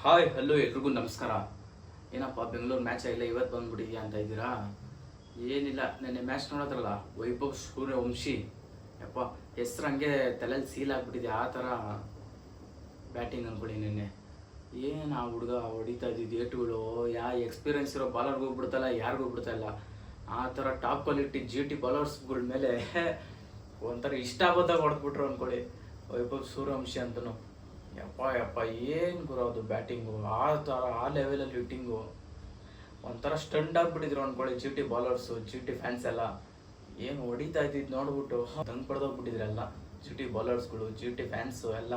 Hi hello ಎಲ್ರಿಗೂ ನಮಸ್ಕಾರ. ಏನಪ್ಪ ಬೆಂಗಳೂರು ಮ್ಯಾಚ್ ಆಗಿಲ್ಲ ಇವತ್ತು ಬಂದ್ಬಿಟ್ಟಿದ್ಯಾ ಅಂತ ಇದ್ದೀರಾ? ಏನಿಲ್ಲ, ನೆನ್ನೆ ಮ್ಯಾಚ್ ನೋಡೋದ್ರಲ್ಲ, ವೈಭವ್ ಸೂರ್ಯವಂಶಿ ಯಪ್ಪ ಹೆಸ್ರು ಹಂಗೆ ತಲೆಯಲ್ಲಿ ಸೀಲ್ ಆಗಿಬಿಟ್ಟಿದೆ. ಆ ಥರ ಬ್ಯಾಟಿಂಗ್ ಅಂದ್ಕೊಳ್ಳಿ. ನೆನ್ನೆ ಏನು ಆ ಹುಡುಗ ಹೊಡಿತಾ ಇದ್ದಿದ್ದು ಏಟುಗಳು ಎಕ್ಸ್ಪೀರಿಯನ್ಸ್ ಇರೋ ಬಾಲರ್ಗೆ ಹೋಗ್ಬಿಡ್ತಲ್ಲ, ಯಾರಿಗೂ ಹೋಗ್ಬಿಡ್ತಾ ಇಲ್ಲ. ಆ ಥರ ಟಾಪ್ ಕ್ವಾಲಿಟಿ GT ಬಾಲರ್ಸ್ಗಳ ಮೇಲೆ ಒಂಥರ ಇಷ್ಟ ಆಗೋದಾಗ ಹೊಡೆದ್ಬಿಟ್ರು ಅಂದ್ಕೊಳ್ಳಿ ವೈಭವ್ ಸೂರ್ಯವಂಶಿ ಅಂತನೂ. ಯಪ್ಪ ಏನು ಗುರು ಅದು ಬ್ಯಾಟಿಂಗು, ಆ ಥರ ಆ ಲೆವೆಲಲ್ಲಿ ಹಿಟ್ಟಿಂಗು ಒಂಥರ ಸ್ಟಂಡ್ ಆಗಿಬಿಟ್ಟಿದ್ರು ಅಂದ್ಕೊಳ್ಳಿ. GT ಬಾಲರ್ಸು, GT ಫ್ಯಾನ್ಸ್ ಎಲ್ಲ ಏನು ಹೊಡಿತಾ ಇದ್ದಿದ್ದು ನೋಡ್ಬಿಟ್ಟು ದಂಗ್ ಪಡೆದೋಗ್ಬಿಟ್ಟಿದ್ರಲ್ಲ GT ಬಾಲರ್ಸ್ಗಳು, GT ಫ್ಯಾನ್ಸು ಎಲ್ಲ.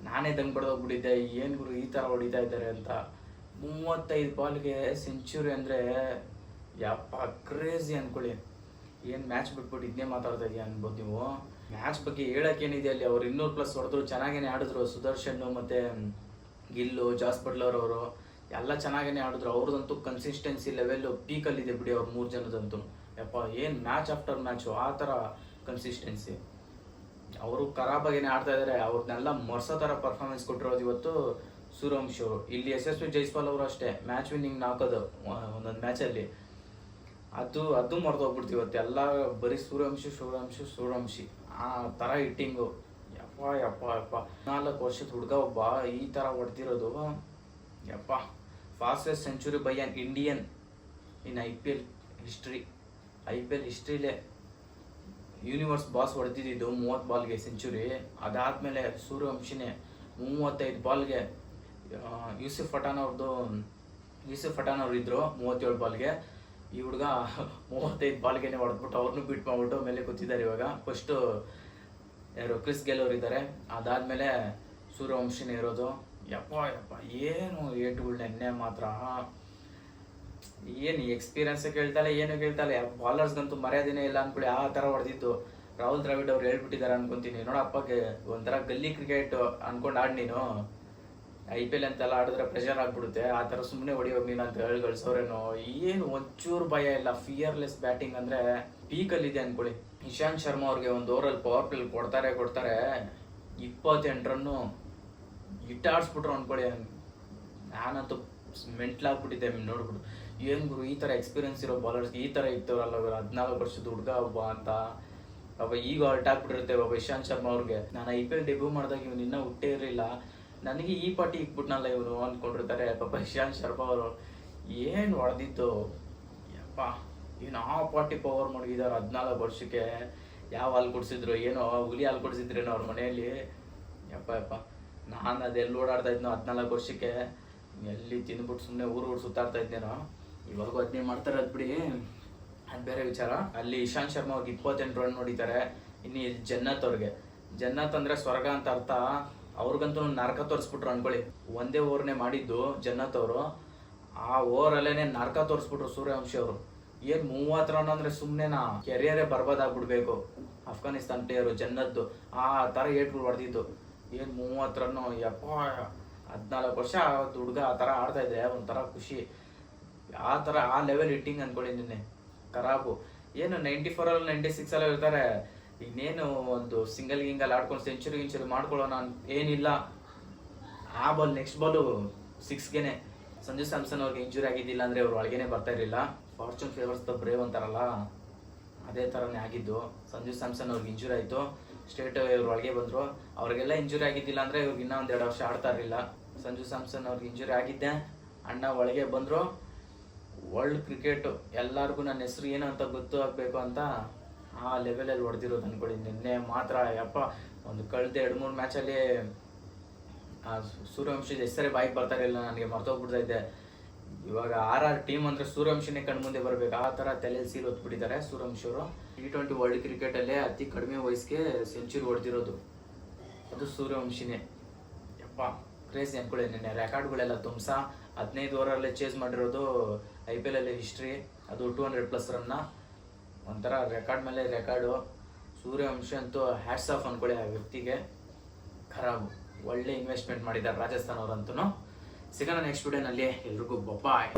ನಾನೇ ದಂಗ್ ಪಡೆದೋಗ್ಬಿಟ್ಟಿದ್ದೆ, ಏನು ಗುರು ಈ ಥರ ಹೊಡಿತಾ ಇದ್ದಾರೆ ಅಂತ. 35 ಬಾಲ್ಗೆ ಸೆಂಚುರಿ ಅಂದರೆ ಯಪ್ಪ ಕ್ರೇಜಿ ಅಂದ್ಕೊಳ್ಳಿ. ಏನು ಮ್ಯಾಚ್ ಬಿಟ್ಬಿಟ್ಟು ಇದನ್ನೇ ಮಾತಾಡ್ತಾ ಇದೆಯಾ ಅನ್ಬೋದು ನೀವು. ಮ್ಯಾಚ್ ಬಗ್ಗೆ ಹೇಳೋಕ್ಕೇನಿದೆ, ಅಲ್ಲಿ ಅವ್ರು 200+ ಹೊಡೆದ್ರು, ಚೆನ್ನಾಗೇ ಆಡಿದ್ರು. ಸುದರ್ಶನ್ ಮತ್ತು ಗಿಲ್ಲು, ಜಾಸ್ ಬಟ್ಲರ್ ಅವರು ಎಲ್ಲ ಚೆನ್ನಾಗೇ ಆಡಿದ್ರು. ಅವ್ರದ್ದಂತೂ ಕನ್ಸಿಸ್ಟೆನ್ಸಿ ಲೆವೆಲ್ಲು ಪೀಕಲ್ಲಿದೆ ಬಿಡಿ ಅವ್ರು 3 ಜನದಂತೂ. ಯಪ್ಪ ಏನು ಮ್ಯಾಚ್ ಆಫ್ಟರ್ ಮ್ಯಾಚು ಆ ಥರ ಕನ್ಸಿಸ್ಟೆನ್ಸಿ. ಅವರು ಖರಾಬಾಗೇನೆ ಆಡ್ತಾ ಇದ್ದಾರೆ. ಅವ್ರನ್ನೆಲ್ಲ ಮರ್ಸೋ ಥರ ಪರ್ಫಾರ್ಮೆನ್ಸ್ ಕೊಟ್ಟಿರೋದು ಇವತ್ತು ಸೂರ್ಯವಂಶಿ ಅವರು. ಇಲ್ಲಿ ಯಶಸ್ವಿ ಜೈಸ್ವಾಲ್ ಅವರು ಅಷ್ಟೇ ಮ್ಯಾಚ್ ವಿನ್ನಿಂಗ್ ನಾಕೋದು ಒಂದೊಂದು ಮ್ಯಾಚಲ್ಲಿ. ಅದು ಮರೆದೋಗ್ಬಿಡ್ತೀವಿ ಇವತ್ತು. ಎಲ್ಲ ಬರೀ ಸೂರ್ಯವಂಶಿ ಆ ಥರ ಹಿಟ್ಟಿಂಗು. ಯಪ್ಪ 4 ವರ್ಷದ ಹುಡುಗ ಒಬ್ಬ ಈ ಥರ ಹೊಡೆದಿರೋದು. ಯಪ್ಪ fastest century by an Indian in IPL ಹಿಸ್ಟ್ರಿಲೇ ಯೂನಿವರ್ಸ್ ಬಾಸ್ ಹೊಡೆದಿದ್ದು 30 ಬಾಲ್ಗೆ ಸೆಂಚುರಿ. ಅದಾದಮೇಲೆ ಸೂರ್ಯವಂಶಿನೇ 35 ಬಾಲ್ಗೆ. ಯೂಸುಫ್ ಪಠಾನ್ ಅವ್ರು ಇದ್ರು 37 ಬಾಲ್ಗೆ. ಈ ಹುಡುಗ 35 ಬಾಲ್ಗೆನೆ ಹೊಡೆದ್ಬಿಟ್ಟು ಅವ್ರನ್ನೂ ಬಿಟ್ ಮಾಡ್ಬಿಟ್ಟು ಮೇಲೆ ಕೂತಿದ್ದಾರೆ ಇವಾಗ. ಫಸ್ಟು ಯಾರು ಕ್ರಿಸ್ ಗೇಲ್ ಅವರು ಇದ್ದಾರೆ, ಅದಾದಮೇಲೆ ಸೂರ್ಯವಂಶಿನೇ ಇರೋದು. ಯಪ್ಪ ಏನು ಏಟುಗಳು ನೆನ್ನೆ ಮಾತ್ರ. ಏನು ಎಕ್ಸ್ಪೀರಿಯನ್ಸ್ ಕೇಳ್ತಾಳೆ, ಏನು ಕೇಳ್ತಾಳೆ. ಬಾಲರ್ಸ್ಗಂತೂ ಮರ್ಯಾದೆನೇ ಇಲ್ಲ ಅಂದ್ಕೊಳ್ಳಿ. ಆ ಥರ ಹೊಡೆದಿದ್ದು ರಾಹುಲ್ ದ್ರಾವಿಡ್ ಅವ್ರು ಹೇಳ್ಬಿಟ್ಟಿದ್ದಾರೆ ಅನ್ಕೊಂತೀನಿ. ನೋಡಪ್ಪಗೆ ಒಂಥರ ಗಲ್ಲಿ ಕ್ರಿಕೆಟ್ ಅನ್ಕೊಂಡು ಆಡಿ ನೀನು IPL ಅಂತೆಲ್ಲ ಆಡಿದ್ರೆ ಪ್ರೆಷರ್ ಆಗ್ಬಿಡುತ್ತೆ. ಆ ಥರ ಸುಮ್ಮನೆ ಹೊಡಿಯೋಗಿ ನೀನು ಅಂತ ಹೇಳಿ ಗಳಿಸೋರೇನೋ. ಏನು ಒಂಚೂರು ಭಯ ಇಲ್ಲ, ಫಿಯರ್ಲೆಸ್ ಬ್ಯಾಟಿಂಗ್ ಅಂದರೆ ಪೀಕಲ್ಲಿದೆ ಅಂದ್ಕೊಳ್ಳಿ. ಇಶಾಂತ್ ಶರ್ಮಾ ಅವ್ರಿಗೆ ಒಂದು ಓವರಲ್ಲಿ ಪವರ್ ಪ್ಲೇ ಕೊಡ್ತಾರೆ 28 ರನ್ನು ಇಟ್ಟಾಡಿಸ್ಬಿಟ್ರು ಅಂದ್ಕೊಳ್ಳಿ. ನಾನಂತೂ ಮೆಂಟ್ಲಾಗ್ಬಿಟ್ಟಿದ್ದೆ ನೋಡ್ಬಿಟ್ಟು. ಏನು ಗುರು ಈ ಥರ ಎಕ್ಸ್ಪೀರಿಯನ್ಸ್ ಇರೋ ಬಾಲರ್ಸ್ಗೆ ಈ ಥರ ಇತ್ತವರಲ್ಲ 14 ವರ್ಷದ ಹುಡುಗ ಒಬ್ಬ ಅಂತ. ಈಗ ಹೊರ್ಟ್ ಆಗ್ಬಿಟ್ಟಿರುತ್ತೆ ಇಶಾಂತ್ ಶರ್ಮಾ ಅವ್ರಿಗೆ. ನಾನು IPL ಡೆಬ್ಯೂ ಮಾಡಿದಾಗ ಇವನು ಇನ್ನೂ ಹುಟ್ಟೇ ಇರಲಿಲ್ಲ, ನನಗೆ ಈ ಪಾರ್ಟಿ ಇಕ್ಬಿಟ್ನಲ್ಲ ಇವನು ಅಂದ್ಕೊಂಡಿರ್ತಾರೆ ಇಶಾಂತ್ ಶರ್ಮಾ ಅವರು. ಏನು ಹೊಡೆದಿತ್ತು ಯಪ್ಪ. ಏನು ಆ ಪಾರ್ಟಿ ಪವರ್ ಮಡಗಿದ್ದಾರೆ 14 ವರ್ಷಕ್ಕೆ. ಯಾವ ಹಾಲು ಕೊಡಿಸಿದ್ರು ಏನೋ, ಹುಲಿ ಹಾಲು ಕೊಡಿಸಿದ್ರೇನೋ ಅವ್ರ ಮನೆಯಲ್ಲಿ. ಯಪ್ಪ ನಾನು ಅದೆಲ್ಲ ಓಡಾಡ್ತಾ ಇದ್ನೋ 14 ವರ್ಷಕ್ಕೆ. ಎಲ್ಲಿ ತಿಂದ್ಬಿಟ್ಟು ಸುಮ್ಮನೆ ಊರು ಸುತ್ತಾಡ್ತಾ ಇದ್ದೇನೋ. ಇವಾಗೂ ಅದನ್ನೇ ಮಾಡ್ತಾರೆ ಅದು ಬಿಡಿ, ಅದು ಬೇರೆ ವಿಚಾರ. ಅಲ್ಲಿ ಇಶಾಂತ್ ಶರ್ಮಾ ಅವ್ರಿಗೆ 28 ರನ್ ಹೊಡಿತಾರೆ. ಇನ್ನು ಜನ್ನತ್ ಅಂದರೆ ಸ್ವರ್ಗ ಅಂತ ಅರ್ಥ. ಅವ್ರಿಗಂತೂ ನರಕ ತೋರಿಸ್ಬಿಟ್ರು ಅನ್ಕೊಳ್ಳಿ. ಒಂದೇ ಓವರ್ನೇ ಮಾಡಿದ್ದು ಜನ್ನತ್ ಅವರು, ಆ ಓವರಲ್ಲೇ ನರಕ ತೋರಿಸ್ಬಿಟ್ರು ಸೂರ್ಯವಂಶಿ ಅವರು. ಏನು 30 ರನ್ ಅಂದರೆ ಸುಮ್ಮನೆನಾ, ಕೆರಿಯರೇ ಬರ್ಬೋದಾಗ್ಬಿಡ್ಬೇಕು ಅಫ್ಘಾನಿಸ್ತಾನ್ ಪ್ಲೇಯರು ಜನ್ನದ್ದು. ಆ ಥರ ಏಟ್ಗಳು ಹೊಡೆದಿದ್ದು. ಏನು 30 ರನ್ನು. ಯಪ್ಪ 14 ವರ್ಷ ಹುಡುಗ ಆ ಥರ ಆಡ್ತಾ ಇದ್ರೆ ಒಂಥರ ಖುಷಿ. ಆ ಥರ ಆ ಲೆವೆಲ್ ಹಿಟ್ಟಿಂಗ್ ಅಂದ್ಕೊಳ್ಳಿ. ನಿನ್ನೆ ಖರಾಬು. ಏನು 94 96 ಇರ್ತಾರೆ. ಇನ್ನೇನು ಒಂದು ಸಿಂಗಲ್ ಆಡ್ಕೊಂಡು ಸೆಂಚುರಿ ಮಾಡ್ಕೊಳ್ಳೋಣ ಏನಿಲ್ಲ. ಆ ಬಾಲ್ ನೆಕ್ಸ್ಟ್ ಬಾಲು 6ಗೆನೆ. ಸಂಜು ಸ್ಯಾಮ್ಸನ್ ಅವ್ರಿಗೆ ಇಂಜುರಿ ಆಗಿದ್ದಿಲ್ಲ ಅಂದರೆ ಅವ್ರು ಒಳಗೇನೆ ಬರ್ತಾ ಇರಲಿಲ್ಲ. ಫಾರ್ಚೂನ್ ಫೇವರ್ಸ್ ದ ಬ್ರೇವ್ ಅಂತಾರಲ್ಲ, ಅದೇ ಥರನೇ ಆಗಿದ್ದು. ಸಂಜು ಸ್ಯಾಮ್ಸನ್ ಅವ್ರಿಗೆ ಇಂಜುರಿ ಆಯಿತು, ಸ್ಟ್ರೇಟ್ ಇವ್ರು ಒಳಗೆ ಬಂದರು. ಅವ್ರಿಗೆಲ್ಲ ಇಂಜುರಿ ಆಗಿದ್ದಿಲ್ಲ ಅಂದರೆ ಇವ್ರಿಗೆ ಇನ್ನೂ 1-2 ವರ್ಷ ಆಡ್ತಾ ಇರಲಿಲ್ಲ. ಸಂಜು ಸ್ಯಾಮ್ಸನ್ ಅವ್ರಿಗೆ ಇಂಜುರಿ ಆಗಿದ್ದೆ, ಅಣ್ಣ ಒಳಗೆ ಬಂದರು. ವರ್ಲ್ಡ್ ಕ್ರಿಕೆಟು ಎಲ್ಲರಿಗೂ ನನ್ನ ಹೆಸರು ಏನು ಅಂತ ಗೊತ್ತು ಆಗಬೇಕು ಅಂತ ಆ ಲೆವೆಲಲ್ಲಿ ಹೊಡೆದಿರೋದು ಅಂದ್ಕೊಳ್ಳಿ. ನಿನ್ನೆ ಮಾತ್ರ ಯಪ್ಪ ಒಂದು ಕಳೆದ 2-3 ಮ್ಯಾಚಲ್ಲಿ ಸೂರ್ಯವಂಶಿ ಹೆಸರೇ ಬಾಯಿಗೆ ಬರ್ತಾ ಇರಲಿಲ್ಲ, ನನಗೆ ಮರ್ತೋಗ್ಬಿಡ್ತಾ ಇದ್ದೆ. ಇವಾಗ RR ಟೀಮ್ ಅಂದರೆ ಸೂರ್ಯವಂಶಿನೇ ಕಣ್ಮುಂದೆ ಬರಬೇಕು. ಆ ಥರ ತಲೆಯಲ್ಲಿ ಸೀಲ್ ಹೊತ್ಬಿಟ್ಟಿದ್ದಾರೆ ಸೂರ್ಯವಂಶಿ ಅವರು. T20 ವರ್ಲ್ಡ್ ಕ್ರಿಕೆಟಲ್ಲೇ ಅತಿ ಕಡಿಮೆ ವಯಸ್ಸಿಗೆ ಸೆಂಚುರಿ ಹೊಡೆದಿರೋದು ಅದು ಸೂರ್ಯವಂಶಿನೇ. ಯಪ್ಪ ಕ್ರೇಜಿ ಅಂದ್ಕೊಳ್ಳಿ. ನಿನ್ನೆ ರೆಕಾರ್ಡ್ಗಳೆಲ್ಲ ತುಂಬ್ಸ 15 ಓವರಲ್ಲೇ ಚೇಸ್ ಮಾಡಿರೋದು IPL ಅಲ್ಲಿ ಹಿಸ್ಟ್ರಿ. ಅದು 200+ ರನ್ನ. ಒಂಥರ ರೆಕಾರ್ಡ್ ಮೇಲೆ ರೆಕಾರ್ಡು. ಸೂರ್ಯವಂಶಿ ಅಂತೂ ಹ್ಯಾಟ್ಸ್ ಆಫ್ ಅಂದ್ಕೊಳ್ಳಿ ಆ ವ್ಯಕ್ತಿಗೆ. ಖರಾಬು. ಒಳ್ಳೆ ಇನ್ವೆಸ್ಟ್ಮೆಂಟ್ ಮಾಡಿದ್ದಾರೆ ರಾಜಸ್ಥಾನ್ ಅವರಂತೂ. ಸಿಗೋಣ ನೆಕ್ಸ್ಟ್ ವಿಡಿಯೋನಲ್ಲಿ. ಎಲ್ರಿಗೂ ಬಾಯ್.